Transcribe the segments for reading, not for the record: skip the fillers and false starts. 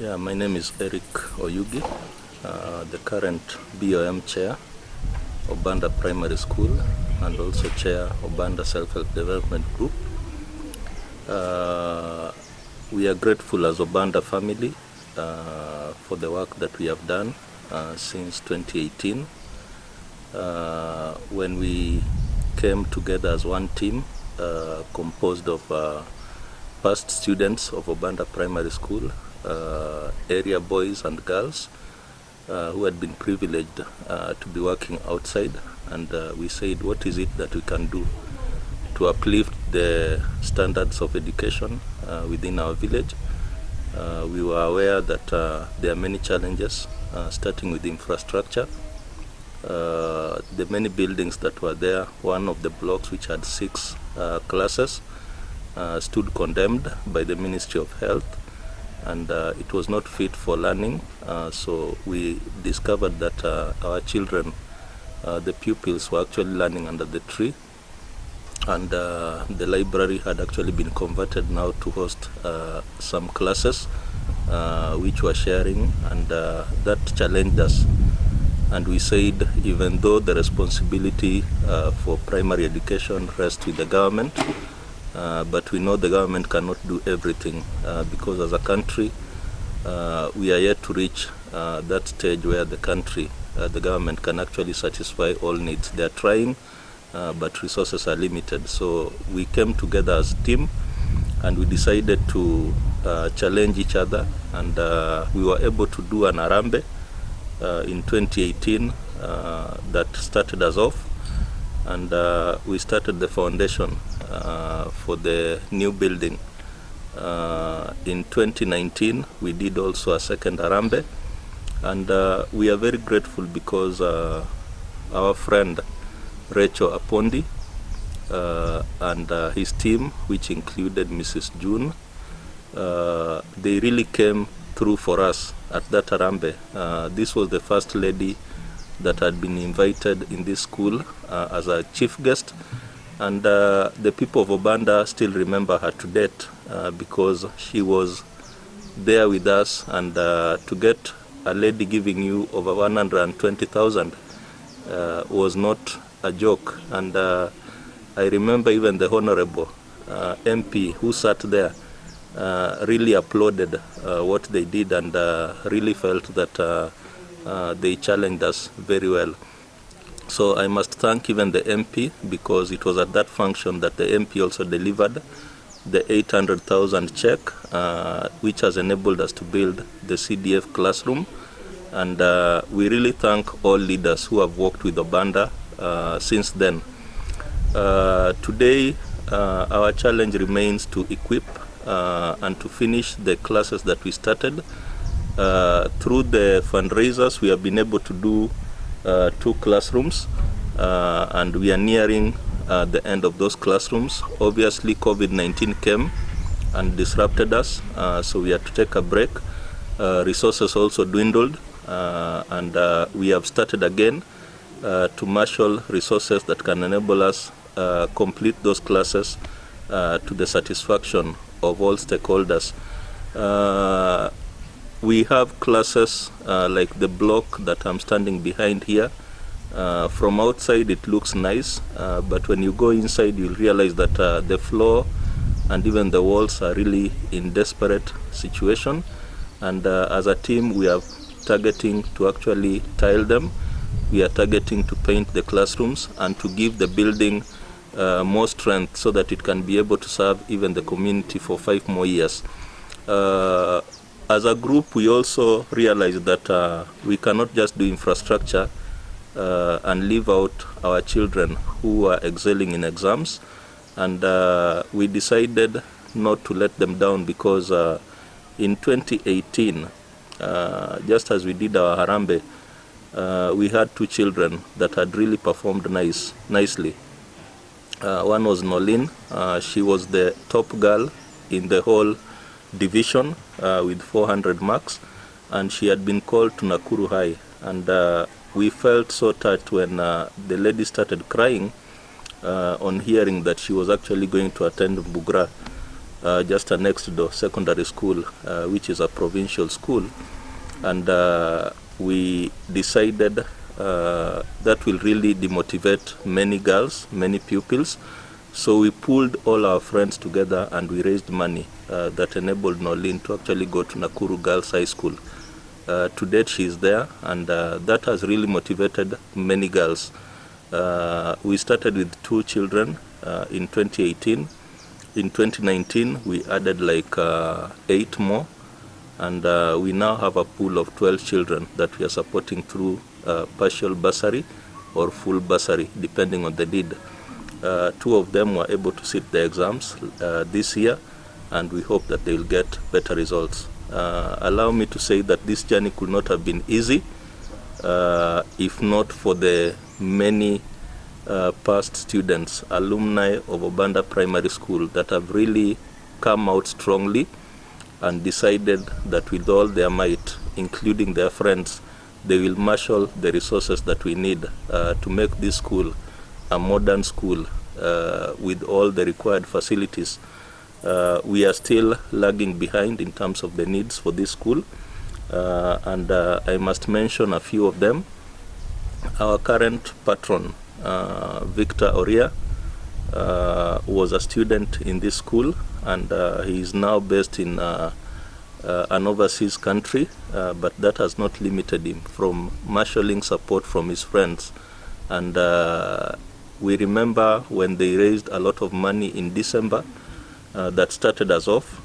Yeah, my name is Eric Oyugi, the current BOM chair, Obanda Primary School, and also chair Obanda Self-Help Development Group. We are grateful as Obanda family for the work that we have done since 2018, when we came together as one team composed of past students of Obanda Primary School, area boys and girls who had been privileged to be working outside, and we said, what is it that we can do to uplift the standards of education within our village? We were aware that there are many challenges, starting with infrastructure. The many buildings that were there, one of the blocks which had 6 classes stood condemned by the Ministry of Health, and it was not fit for learning. So we discovered that our children, the pupils, were actually learning under the tree, and the library had actually been converted now to host some classes which were sharing, and that challenged us. And we said, even though the responsibility for primary education rests with the government, but we know the government cannot do everything because as a country we are yet to reach that stage where the country, the government can actually satisfy all needs. They are trying, but resources are limited. So we came together as a team and we decided to challenge each other, and we were able to do an Arambe in 2018 that started us off, and we started the foundation for the new building. In 2019 we did also a second Arambe, and we are very grateful because our friend Rachel Apondi and his team, which included Mrs. June, they really came through for us at that Arambe. This was the first lady that had been invited in this school as a chief guest, and the people of Obanda still remember her to date because she was there with us, and to get a lady giving you over 120,000 was not a joke. And I remember even the Honorable MP who sat there really applauded what they did, and really felt that they challenged us very well. So I must thank even the MP, because it was at that function that the MP also delivered the 800,000 check, which has enabled us to build the CDF classroom. And we really thank all leaders who have worked with Obanda since then. Today, our challenge remains to equip and to finish the classes that we started. Through the fundraisers, we have been able to do 2 classrooms, and we are nearing the end of those classrooms. Obviously, COVID-19 came and disrupted us, so we had to take a break. Resources also dwindled, and we have started again to marshal resources that can enable us complete those classes to the satisfaction of all stakeholders. We have classes like the block that I'm standing behind here. From outside it looks nice, but when you go inside you'll realize that the floor and even the walls are really in desperate situation, and as a team we are targeting to actually tile them. We are targeting to paint the classrooms and to give the building more strength so that it can be able to serve even the community for 5 more years. As a group, we also realized that we cannot just do infrastructure and leave out our children who are excelling in exams, and we decided not to let them down, because in 2018, just as we did our Harambe, we had 2 children that had really performed nicely. One was Nolin. She was the top girl in the whole division with 400 marks, and she had been called to Nakuru High, and we felt so touched when the lady started crying on hearing that she was actually going to attend Bugra. just a next door secondary school, which is a provincial school. And we decided that will really demotivate many girls, many pupils. So we pulled all our friends together and we raised money that enabled Nolin to actually go to Nakuru Girls High School. To date, she is there, and that has really motivated many girls. We started with 2 children in 2018. In 2019, we added like 8 more, and we now have a pool of 12 children that we are supporting through partial bursary or full bursary, depending on the need. 2 of them were able to sit the exams this year, and we hope that they will get better results. Allow me to say that this journey could not have been easy if not for the many past students, alumni of Obanda Primary School that have really come out strongly and decided that with all their might, including their friends, they will marshal the resources that we need to make this school a modern school with all the required facilities. We are still lagging behind in terms of the needs for this school, and I must mention a few of them. Our current patron, Victor Oria, was a student in this school, and he is now based in an overseas country, but that has not limited him from marshalling support from his friends. And we remember when they raised a lot of money in December, that started us off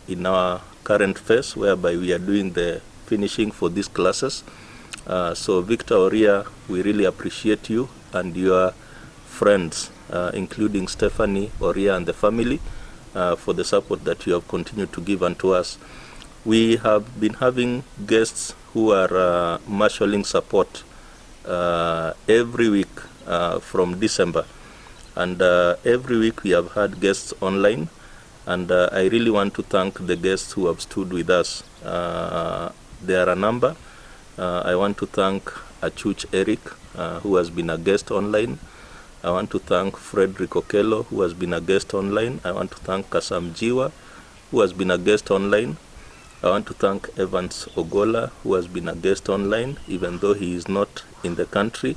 in our current phase, whereby we are doing the finishing for these classes. So Victor Oria, we really appreciate you and your friends, including Stephanie Oria and the family, for the support that you have continued to give unto us. We have been having guests who are marshalling support every week from December. And every week we have had guests online, and I really want to thank the guests who have stood with us. There are a number. I want to thank Achuch Eric, who has been a guest online. I want to thank Frederick Okello, who has been a guest online. I want to thank Kasam Jiwa, who has been a guest online. I want to thank Evans Ogola, who has been a guest online, even though he is not in the country,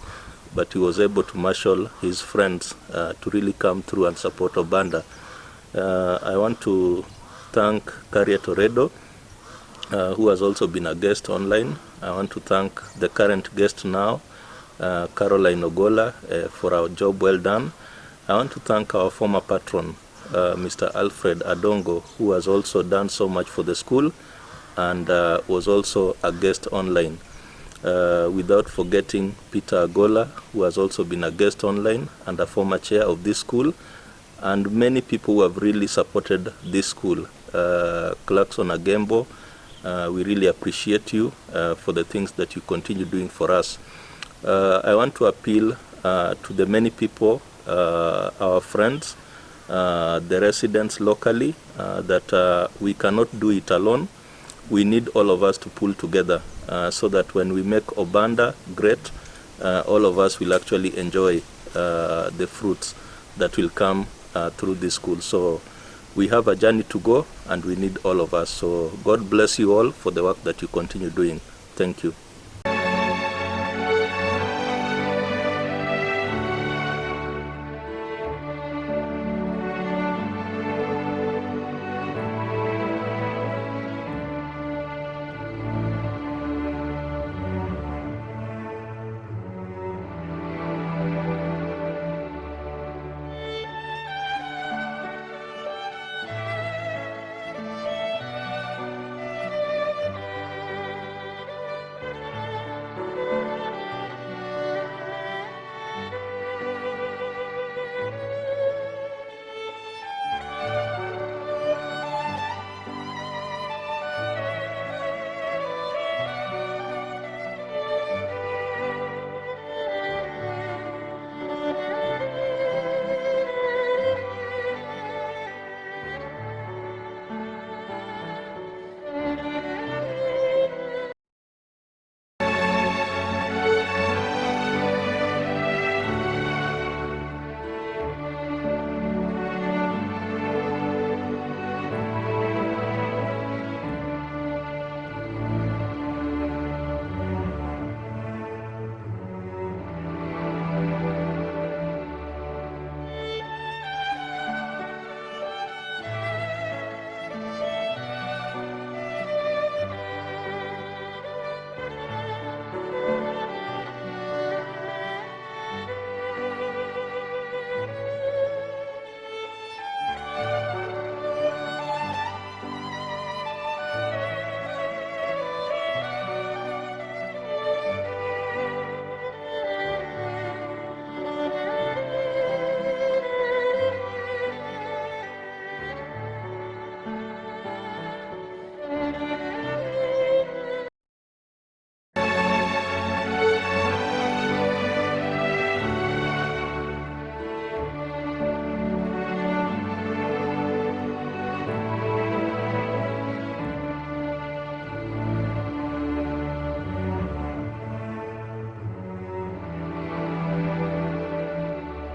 but he was able to marshal his friends to really come through and support Obanda. I want to thank Carrie Toredo, who has also been a guest online. I want to thank the current guest now, Caroline Ogola, for our job well done. I want to thank our former patron, Mr. Alfred Adongo, who has also done so much for the school and was also a guest online. Without forgetting Peter Agola, who has also been a guest online and a former chair of this school, and many people who have really supported this school. Clarkson Agembo, we really appreciate you for the things that you continue doing for us. I want to appeal to the many people, our friends, the residents locally, that we cannot do it alone. We need all of us to pull together so that when we make Obanda great, all of us will actually enjoy the fruits that will come through this school. So we have a journey to go, and we need all of us. So God bless you all for the work that you continue doing. Thank you.